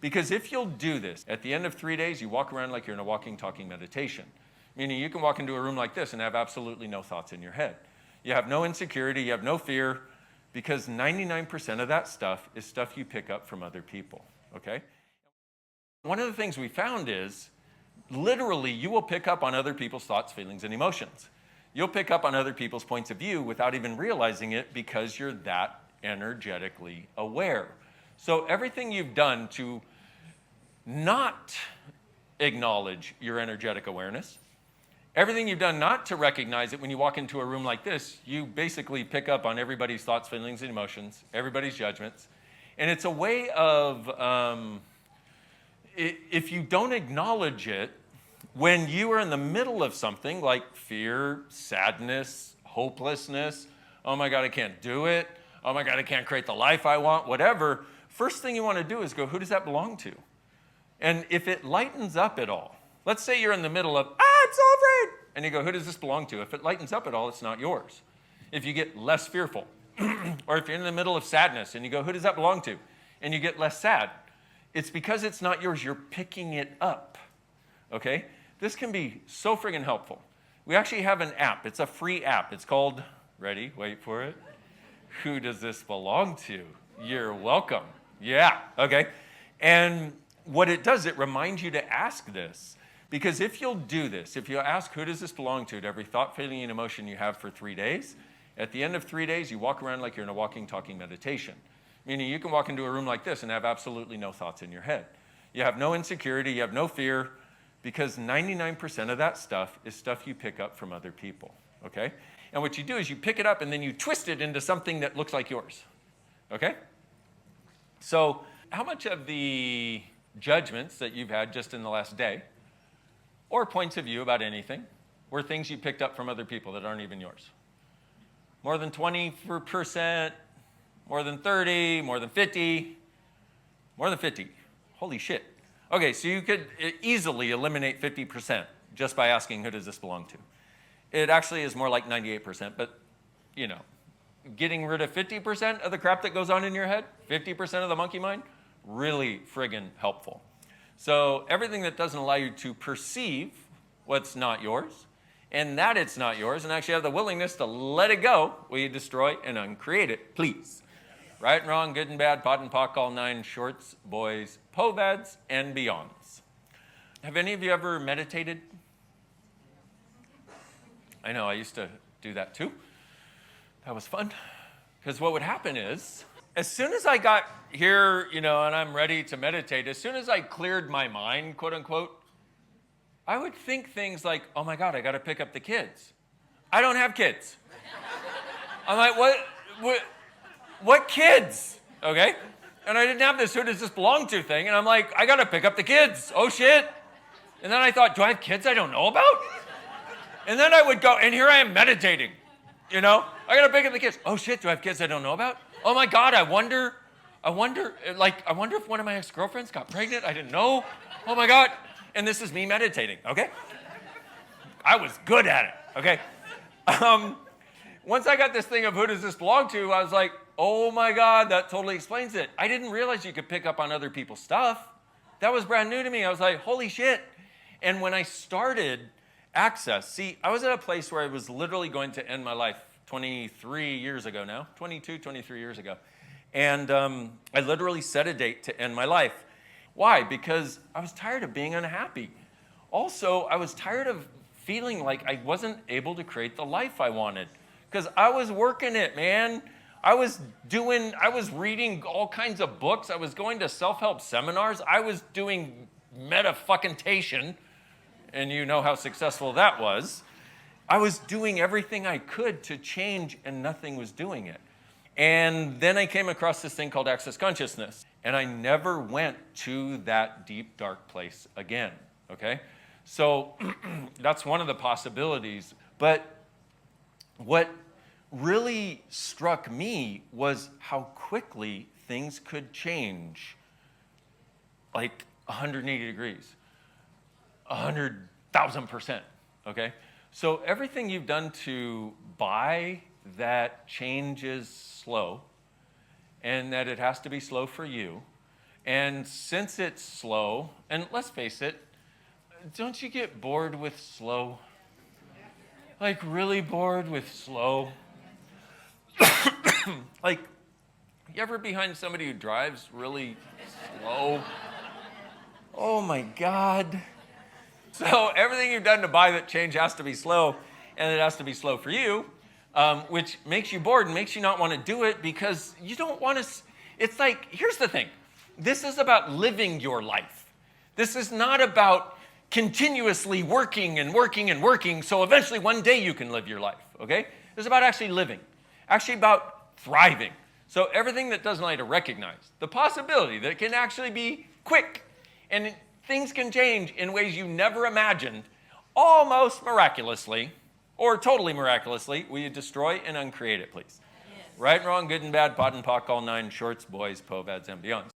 Because if you'll do this, at the end of 3 days, you walk around like you're in a walking, talking meditation. Meaning you can walk into a room like this and have absolutely no thoughts in your head. You have no insecurity, you have no fear, because 99% of that stuff is stuff you pick up from other people, okay? One of the things we found is, literally, you will pick up on other people's thoughts, feelings, and emotions. You'll pick up on other people's points of view without even realizing it because you're that energetically aware. So everything you've done to not acknowledge your energetic awareness, everything you've done not to recognize it when you walk into a room like this, you basically pick up on everybody's thoughts, feelings, and emotions, everybody's judgments. And it's a way of, if you don't acknowledge it, when you are in the middle of something like fear, sadness, hopelessness, oh my God, I can't do it, oh my God, I can't create the life I want, whatever, first thing you want to do is go, who does that belong to? And if it lightens up at all, let's say you're in the middle of, I'm so afraid, and you go, who does this belong to? If it lightens up at all, it's not yours. If you get less fearful, or if you're in the middle of sadness and you go, who does that belong to? And you get less sad, it's because it's not yours, you're picking it up, okay? This can be so friggin' helpful. We actually have an app, it's a free app. It's called, ready, wait for it, Who Does This Belong To? You're welcome. Yeah, okay. And what it does, it reminds you to ask this. Because if you'll do this, if you'll ask who does this belong to every thought, feeling, and emotion you have for 3 days, at the end of 3 days, you walk around like you're in a walking, talking meditation. Meaning you can walk into a room like this and have absolutely no thoughts in your head. You have no insecurity, you have no fear, because 99% of that stuff is stuff you pick up from other people, okay? And what you do is you pick it up and then you twist it into something that looks like yours, okay? So how much of the judgments that you've had just in the last day, or points of view about anything, were things you picked up from other people that aren't even yours? More than 20%, more than 30, more than 50, more than 50. Holy shit. Okay, so you could easily eliminate 50% just by asking who does this belong to. It actually is more like 98%, but you know, getting rid of 50% of the crap that goes on in your head, 50% of the monkey mind, really friggin' helpful. So everything that doesn't allow you to perceive what's not yours, and that it's not yours, and actually have the willingness to let it go, will you destroy and uncreate it, please? Right and wrong, good and bad, pot and pock, all 9 shorts, boys, POVADs, and beyonds. Have any of you ever meditated? I know, I used to do that too. That was fun. Because what would happen is, as soon as I got here, you know, and I'm ready to meditate, as soon as I cleared my mind, quote unquote, I would think things like, oh my God, I got to pick up the kids. I don't have kids. I'm like, what kids? Okay? And I didn't have this who does this belong to thing. And I'm like, I got to pick up the kids. Oh shit. And then I thought, do I have kids I don't know about? And then I would go, and here I am meditating. You know, I got to pick up the kids. Oh shit, do I have kids I don't know about? Oh my God, I wonder if one of my ex-girlfriends got pregnant. I didn't know. Oh my God. And this is me meditating, okay? I was good at it, okay? Once I got this thing of who does this belong to, I was like, oh my God, that totally explains it. I didn't realize you could pick up on other people's stuff. That was brand new to me. I was like, holy shit. And when I started Access, see, I was at a place where I was literally going to end my life 23 years ago now, 23 years ago. And I literally set a date to end my life. Why? Because I was tired of being unhappy. Also, I was tired of feeling like I wasn't able to create the life I wanted. Because I was working it, man. I was reading all kinds of books. I was going to self-help seminars. I was doing meta-fucking-tation, and you know how successful that was. I was doing everything I could to change, and nothing was doing it. And then I came across this thing called Access Consciousness, and I never went to that deep, dark place again, okay? So that's one of the possibilities. But what really struck me was how quickly things could change, like 180 degrees. 100,000%, okay? So everything you've done to buy that change is slow, and that it has to be slow for you, And since it's slow, and let's face it, don't you get bored with slow? Like really bored with slow? Like, you ever behind somebody who drives really slow? Oh my God. So everything you've done to buy that change has to be slow, and it has to be slow for you, which makes you bored and makes you not want to do it because you don't want to. It's like, here's the thing. This is about living your life. This is not about continuously working and working and working so eventually one day you can live your life, okay? This is about actually living, actually about thriving. So everything that doesn't like to recognize the possibility that it can actually be quick and things can change in ways you never imagined, almost miraculously or totally miraculously. Will you destroy and uncreate it, please? Yes. Right and wrong, good and bad, pot and pock, all nine, shorts, boys, POVADs, and beyond.